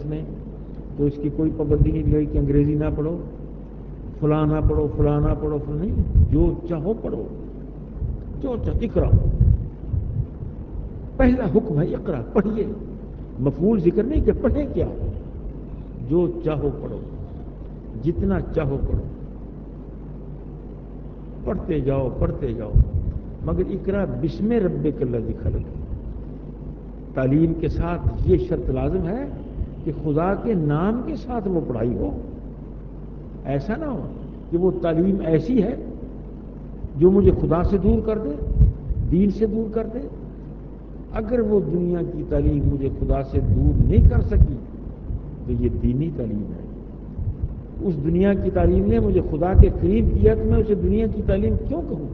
مدارس میں تو اس کی کوئی پابندی نہیں لگائی کہ انگریزی نہ پڑھو، فلاں نہ پڑھو، فلاں نہ پڑھو، نہیں، جو چاہو پڑھو، جو چاہو اقرا. پہلا حکم ہے اقرا، پڑھیے. مفعول ذکر نہیں کہ پڑھیں کیا، جو چاہو پڑھو، جتنا چاہو پڑھو، پڑھتے جاؤ پڑھتے جاؤ. مگر اقرا بسم ربک الذی خلق. تعلیم کے ساتھ یہ شرط لازم ہے کہ خدا کے نام کے ساتھ وہ پڑھائی ہو. ایسا نہ ہو کہ وہ تعلیم ایسی ہے جو مجھے خدا سے دور کر دے، دین سے دور کر دے. اگر وہ دنیا کی تعلیم مجھے خدا سے دور نہیں کر سکی تو یہ دینی تعلیم ہے. اس دنیا کی تعلیم نے مجھے خدا کے قریب کیا تو میں اسے دنیا کی تعلیم کیوں کہوں؟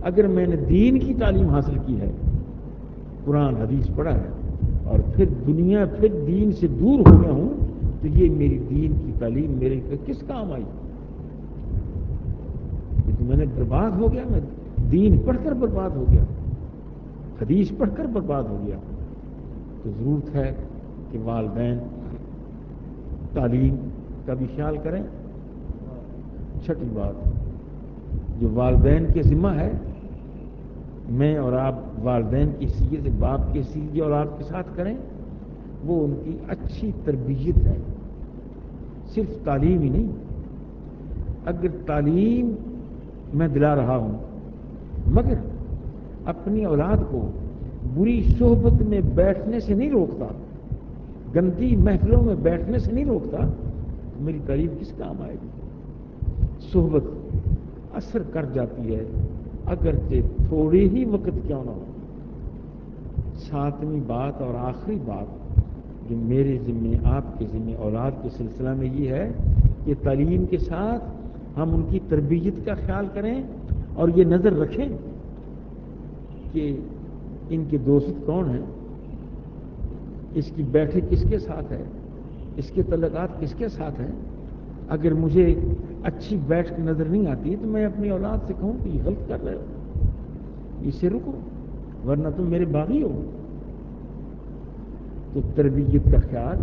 اگر میں نے دین کی تعلیم حاصل کی ہے، قرآن حدیث پڑھا ہے، اور پھر دین سے دور ہو گیا ہوں، تو یہ میری دین کی تعلیم میرے کس کام آئی؟ تو میں نے برباد ہو گیا، میں دین پڑھ کر برباد ہو گیا، حدیث پڑھ کر برباد ہو گیا. تو ضرورت ہے کہ والدین تعلیم کا بھی خیال کریں. چھٹی بات جو والدین کے ذمہ ہے، میں اور آپ والدین کی حیثیت سے، باپ کی حیثیت سے اولاد کے ساتھ کریں، وہ ان کی اچھی تربیت ہے. صرف تعلیم ہی نہیں. اگر تعلیم میں دلا رہا ہوں مگر اپنی اولاد کو بری صحبت میں بیٹھنے سے نہیں روکتا، گندی محفلوں میں بیٹھنے سے نہیں روکتا، میری تعلیم کس کام آئے گی؟ صحبت اثر کر جاتی ہے، اگرچہ تھوڑی ہی وقت کیوں نہ ہو. ساتویں بات اور آخری بات جو میرے ذمہ، آپ کے ذمہ، اولاد کے سلسلہ میں یہ ہے کہ تعلیم کے ساتھ ہم ان کی تربیت کا خیال کریں اور یہ نظر رکھیں کہ ان کے دوست کون ہیں، اس کی بیٹھک کس کے ساتھ ہے، اس کے تعلقات کس کے ساتھ ہیں. اگر مجھے اچھی بیٹھک نظر نہیں آتی تو میں اپنی اولاد سے کہوں کہ یہ غلط کر رہے ہو، اس سے رکو، ورنہ تم میرے باغی ہو. تو تربیت کا خیال،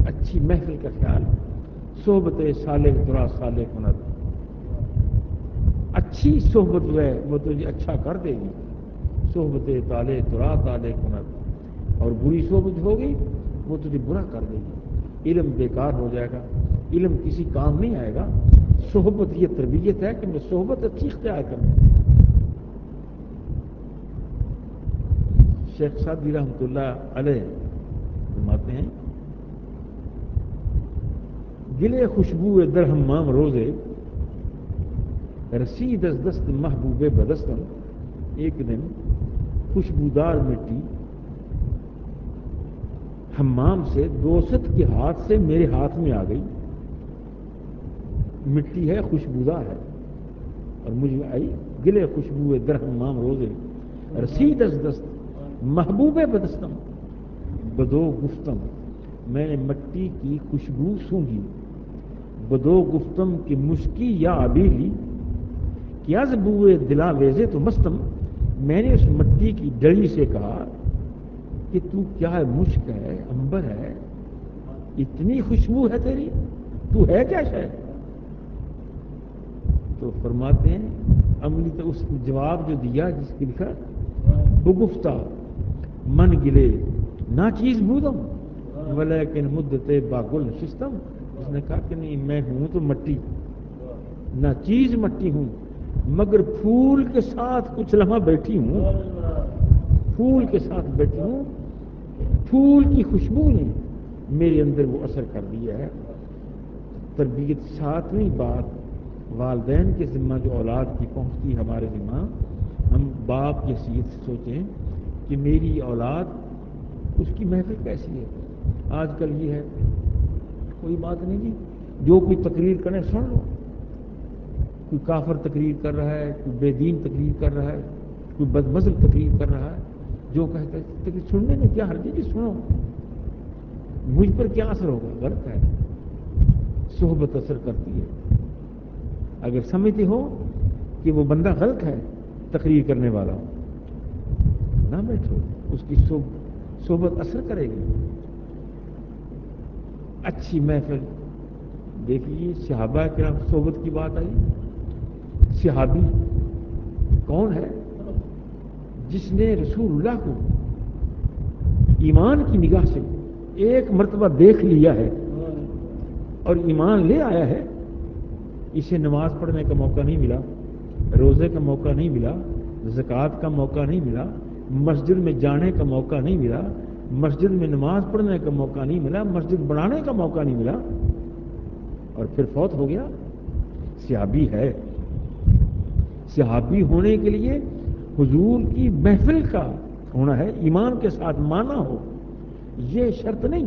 اچھی محفل کا خیال، صحبت صالح ترا صالح کنت. اچھی صحبت جو ہے وہ تجھے اچھا کر دے گی، صحبت طالع ترا طالع کنت. اور بری صحبت ہوگی وہ تجھے برا کر دے گی، علم بیکار ہو جائے گا، علم کسی کام نہیں آئے گا. صحبت یہ تربیت ہے کہ میں صحبت اچھی اختیار کروں. شیخ سعدی رحمۃ اللہ علیہ فرماتے ہیں، گلے خوشبو در حمام روزے رسید از دست محبوب بدستم. ایک دن خوشبودار مٹی حمام سے دوست کے ہاتھ سے میرے ہاتھ میں آ گئی. مٹی ہے، خوشبودار ہے، اور مجھے آئی. گلے خوشبو در حمام روزے رسید از دست محبوب بدستم. بدو گفتم، میں نے مٹی کی خوشبو سونگھی. بدو گفتم کی مشکی یا ابیلی کیا زبوئے دلا ویزے تو مستم. میں نے اس مٹی کی ڈڑی سے کہا کہ تو کیا ہے، مشک ہے، عنبر ہے، اتنی خوشبو ہے تیری، تو ہے کیا شے؟ تو فرماتے ہیں عملی تو اس جواب جو دیا جس کی لکھا بگفتہ من گلے نہ چیز بودم ولیکن مدت باگل نشستم. اس نے کہا کہ نہیں، میں ہوں تو مٹی، نہ چیز مٹی ہوں، مگر پھول کے ساتھ کچھ لمحہ بیٹھی ہوں، پھول کے ساتھ بیٹھی ہوں. پھول کی خوشبو نے میرے اندر وہ اثر کر دیا ہے. تربیت. ساتویں بات والدین کے ذمہ جو اولاد کی پہنچتی ہمارے ذمہ، ہم باپ کی حیثیت سے سوچیں کہ میری اولاد، اس کی محفل کیسی ہے. آج کل یہ ہے کوئی بات نہیں جی، جو کوئی تقریر کرے سن لو. کوئی کافر تقریر کر رہا ہے، کوئی بے دین تقریر کر رہا ہے، کوئی بدمزل تقریر کر رہا ہے، جو کہتا ہے تقریر سننے میں کیا حرج ہے جی، سنو، مجھ پر کیا اثر ہوگا؟ غلط ہے. صحبت اثر کرتی ہے. اگر سمجھتے ہو کہ وہ بندہ غلط ہے تقریر کرنے والا، نہ بیٹھو، اس کی صحبت اثر کرے گی. اچھی محفل دیکھ لیجیے، صحابہ کرام صحبت کی بات آئی. صحابی کون ہے؟ جس نے رسول اللہ کو ایمان کی نگاہ سے ایک مرتبہ دیکھ لیا ہے اور ایمان لے آیا ہے. اسے نماز پڑھنے کا موقع نہیں ملا، روزے کا موقع نہیں ملا، زکوٰۃ کا موقع نہیں ملا، مسجد میں جانے کا موقع نہیں ملا، مسجد میں نماز پڑھنے کا موقع نہیں ملا، مسجد بنانے کا موقع نہیں ملا، اور پھر فوت ہو گیا. صحابی ہے. صحابی ہونے کے لیے حضور کی محفل کا ہونا ہے، ایمان کے ساتھ مانا ہو. یہ شرط نہیں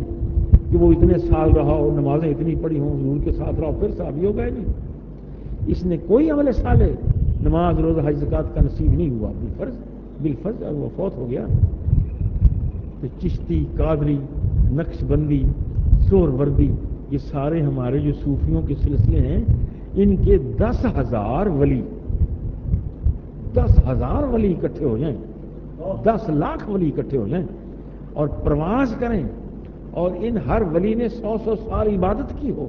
کہ وہ اتنے سال رہا ہو، نمازیں اتنی پڑھی ہوں، حضور کے ساتھ رہا ہو پھر صحابی ہو گئے. نہیں، اس نے کوئی عمل صالح، نماز روزہ حج زکوٰۃ کا نصیب نہیں ہوا بالفرض اور وہ فوت ہو گیا. تو چشتی، قادری، نقش بندی، سور وردی، یہ سارے ہمارے جو صوفیوں کے سلسلے ہیں، ان کے 10,000 ولی 10,000 ولی اکٹھے ہو جائیں، 10 لاکھ ولی اکٹھے ہو جائیں اور پرواز کریں، اور ان ہر ولی نے 100 سال عبادت کی ہو،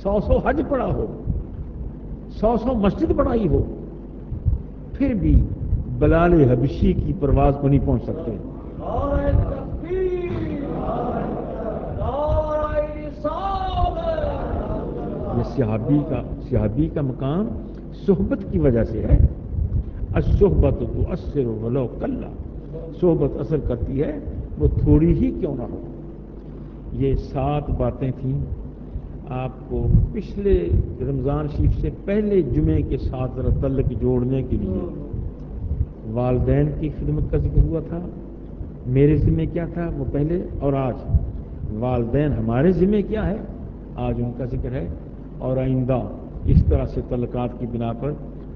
100 حج پڑھا ہو، 100 مسجد بنائی ہو، پھر بھی بلال حبشی کی پرواز کو نہیں پہنچ سکتے. یہ صحابی کا مقام صحبت کی وجہ سے ہے. الصحبت تؤثر ولو قل، صحبت اثر کرتی ہے وہ تھوڑی ہی کیوں نہ ہو. یہ 7 باتیں تھیں آپ کو پچھلے رمضان شریف سے پہلے جمعے کے ساتھ ذرا تعلق جوڑنے کے لیے. والدین کی خدمت کا ذکر ہوا تھا، میرے ذمہ کیا تھا وہ پہلے، اور آج والدین ہمارے ذمہ کیا ہے، آج ان کا ذکر ہے. اور آئندہ اس طرح سے تعلقات کی بنا پر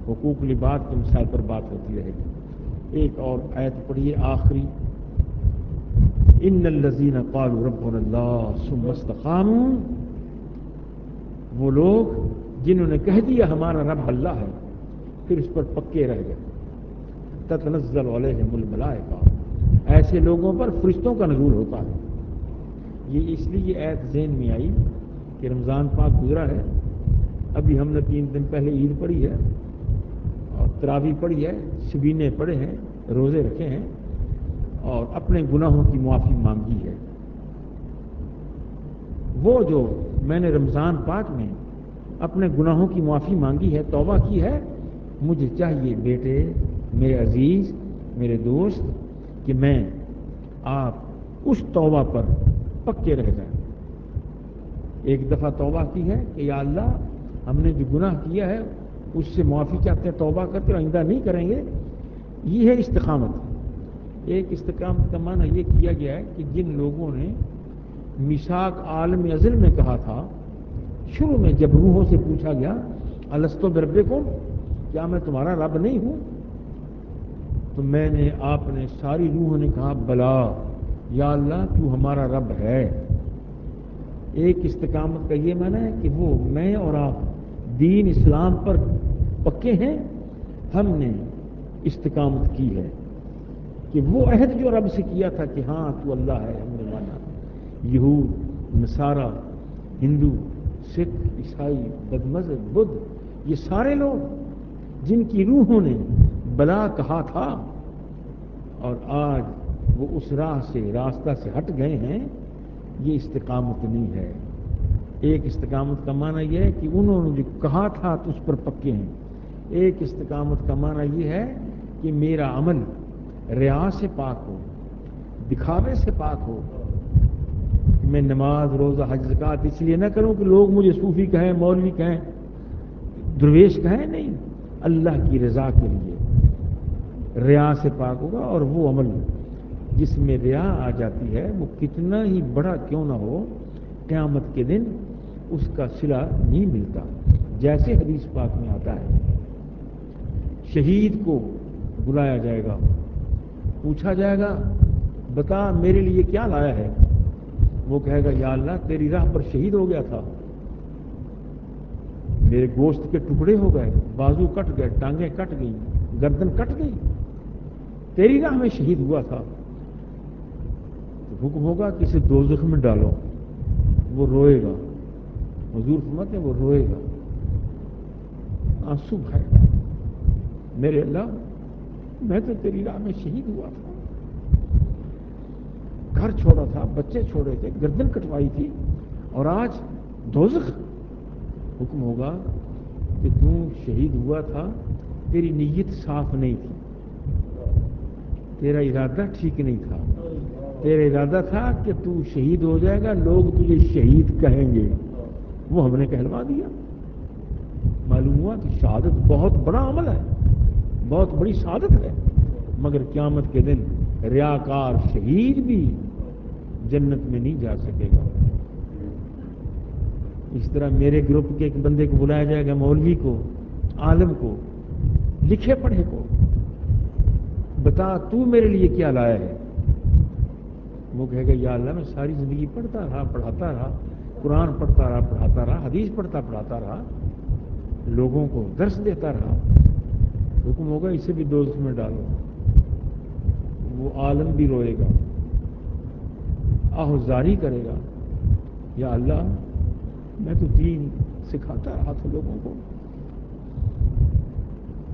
حقوق العباد کے مسائل پر بات ہوتی رہے گی. ایک اور آیت پڑھیے آخری، ان الذین قالوا ربنا اللہ ثم استقاموا، وہ لوگ جنہوں نے کہہ دیا ہمارا رب اللہ ہے پھر اس پر پکے رہ گئے. تتنزل علیہم الملائکہ، ایسے لوگوں پر فرشتوں کا نزول ہوتا ہے. یہ اس لیے یہ آیت ذہن میں آئی کہ رمضان پاک گزرا ہے، ابھی ہم نے 3 دن پہلے عید پڑھی ہے اور تراویح پڑھی ہے، شبینے پڑھے ہیں، روزے رکھے ہیں اور اپنے گناہوں کی معافی مانگی ہے. وہ جو میں نے رمضان پاک میں اپنے گناہوں کی معافی مانگی ہے، توبہ کی ہے، مجھے چاہیے بیٹے، میرے عزیز، میرے دوست، کہ میں آپ اس توبہ پر پکے رہ جائیں. ایک دفعہ توبہ کی ہے کہ یا اللہ ہم نے جو گناہ کیا ہے اس سے معافی چاہتے ہیں، توبہ کرتے ہیں، آئندہ نہیں کریں گے. یہ ہے استقامت. ایک استقامت کا معنی یہ کیا گیا ہے کہ جن لوگوں نے میثاق عالم ازل میں کہا تھا، شروع میں جب روحوں سے پوچھا گیا الستو بربکم، کیا میں تمہارا رب نہیں ہوں، تو میں نے آپ نے ساری روحوں نے کہا بلا یا اللہ تو ہمارا رب ہے. ایک استقامت کا یہ معنی ہے کہ وہ میں اور آپ دین اسلام پر پکے ہیں، ہم نے استقامت کی ہے کہ وہ عہد جو رب سے کیا تھا کہ ہاں تو اللہ ہے، ہم نے مانا. یہود، نصارہ، ہندو، سکھ، عیسائی، بدمذہب، بدھ، یہ سارے لوگ جن کی روحوں نے بلا کہا تھا اور آج وہ اس راہ سے راستہ سے ہٹ گئے ہیں، یہ استقامت نہیں ہے. ایک استقامت کا معنی یہ ہے کہ انہوں نے جو کہا تھا تو اس پر پکے ہیں. ایک استقامت کا معنی یہ ہے کہ میرا عمل ریا سے پاک ہو، دکھاوے سے پاک ہو. میں نماز، روزہ، حج، زکوٰۃ اس لیے نہ کروں کہ لوگ مجھے صوفی کہیں، مولوی کہیں، درویش کہیں، نہیں، اللہ کی رضا کے لیے ریا سے پاک ہوگا. اور وہ عمل جس میں ریا آ جاتی ہے وہ کتنا ہی بڑا کیوں نہ ہو، قیامت کے دن اس کا صلہ نہیں ملتا. جیسے حدیث پاک میں آتا ہے شہید کو بلایا جائے گا، پوچھا جائے گا بتا میرے لیے کیا لایا ہے، وہ کہے گا یا اللہ تیری راہ پر شہید ہو گیا تھا، میرے گوشت کے ٹکڑے ہو گئے، بازو کٹ گئے، ٹانگیں کٹ گئی، گردن کٹ گئی، تیری راہ میں شہید ہوا تھا. تو حکم ہوگا کہ اسے دوزخ میں ڈالو. وہ روئے گا. حضور فرماتے ہیں وہ روئے گا, آنسو بہائے گا, میرے اللہ میں تو تیری راہ میں شہید ہوا تھا, گھر چھوڑا تھا, بچے چھوڑے تھے, گردن کٹوائی تھی, اور آج دوزخ. حکم ہوگا کہ تو شہید ہوا تھا, تیری نیت صاف نہیں تھی, تیرا ارادہ ٹھیک نہیں تھا, تیرا ارادہ تھا کہ تو شہید ہو جائے گا, لوگ تجھے شہید کہیں گے, وہ ہم نے کہلوا دیا. معلوم ہوا کہ شہادت بہت بڑا عمل ہے, بہت بڑی شہادت ہے, مگر قیامت کے دن ریاکار شہید بھی جنت میں نہیں جا سکے گا. اس طرح میرے گروپ کے ایک بندے کو بلایا جائے گا, مولوی کو, عالم کو, لکھے پڑھے کو, بتا تو میرے لیے کیا لایا ہے. وہ کہے گا یا اللہ میں ساری زندگی پڑھتا رہا, پڑھاتا رہا, قرآن پڑھتا رہا, پڑھاتا رہا, حدیث پڑھتا رہا, لوگوں کو درس دیتا رہا. حکم ہوگا اسے بھی دوزخ میں ڈالو. وہ عالم بھی روئے گا, آہوزاری کرے گا, یا اللہ میں تو دین سکھاتا رہا تھا لوگوں کو,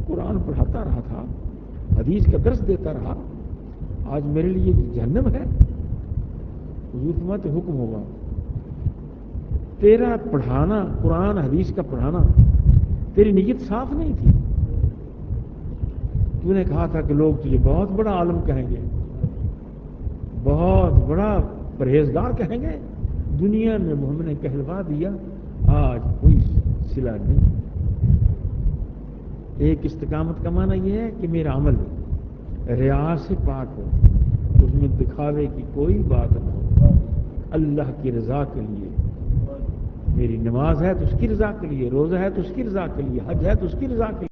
قرآن پڑھاتا رہا تھا, حدیث کا درس دیتا رہا, آج میرے لیے جہنم ہے. حضور فرماتے حکم ہوگا تیرا پڑھانا, قرآن حدیث کا پڑھانا, تیری نیت صاف نہیں تھی. تو نے کہا تھا کہ لوگ تجھے بہت بڑا عالم کہیں گے, بہت بڑا پرہیزگار کہیں گے. دنیا میں ہم نے کہلوا دیا, آج کوئی صلہ نہیں. ایک استقامت کا معنی یہ ہے کہ میرا عمل ریا سے پاک ہو, اس میں دکھاوے کی کوئی بات نہ ہو, اللہ کی رضا کے لیے. میری نماز ہے تو اس کی رضا کے لیے, روزہ ہے تو اس کی رضا کے لیے, حج ہے تو اس کی رضا کے لیے.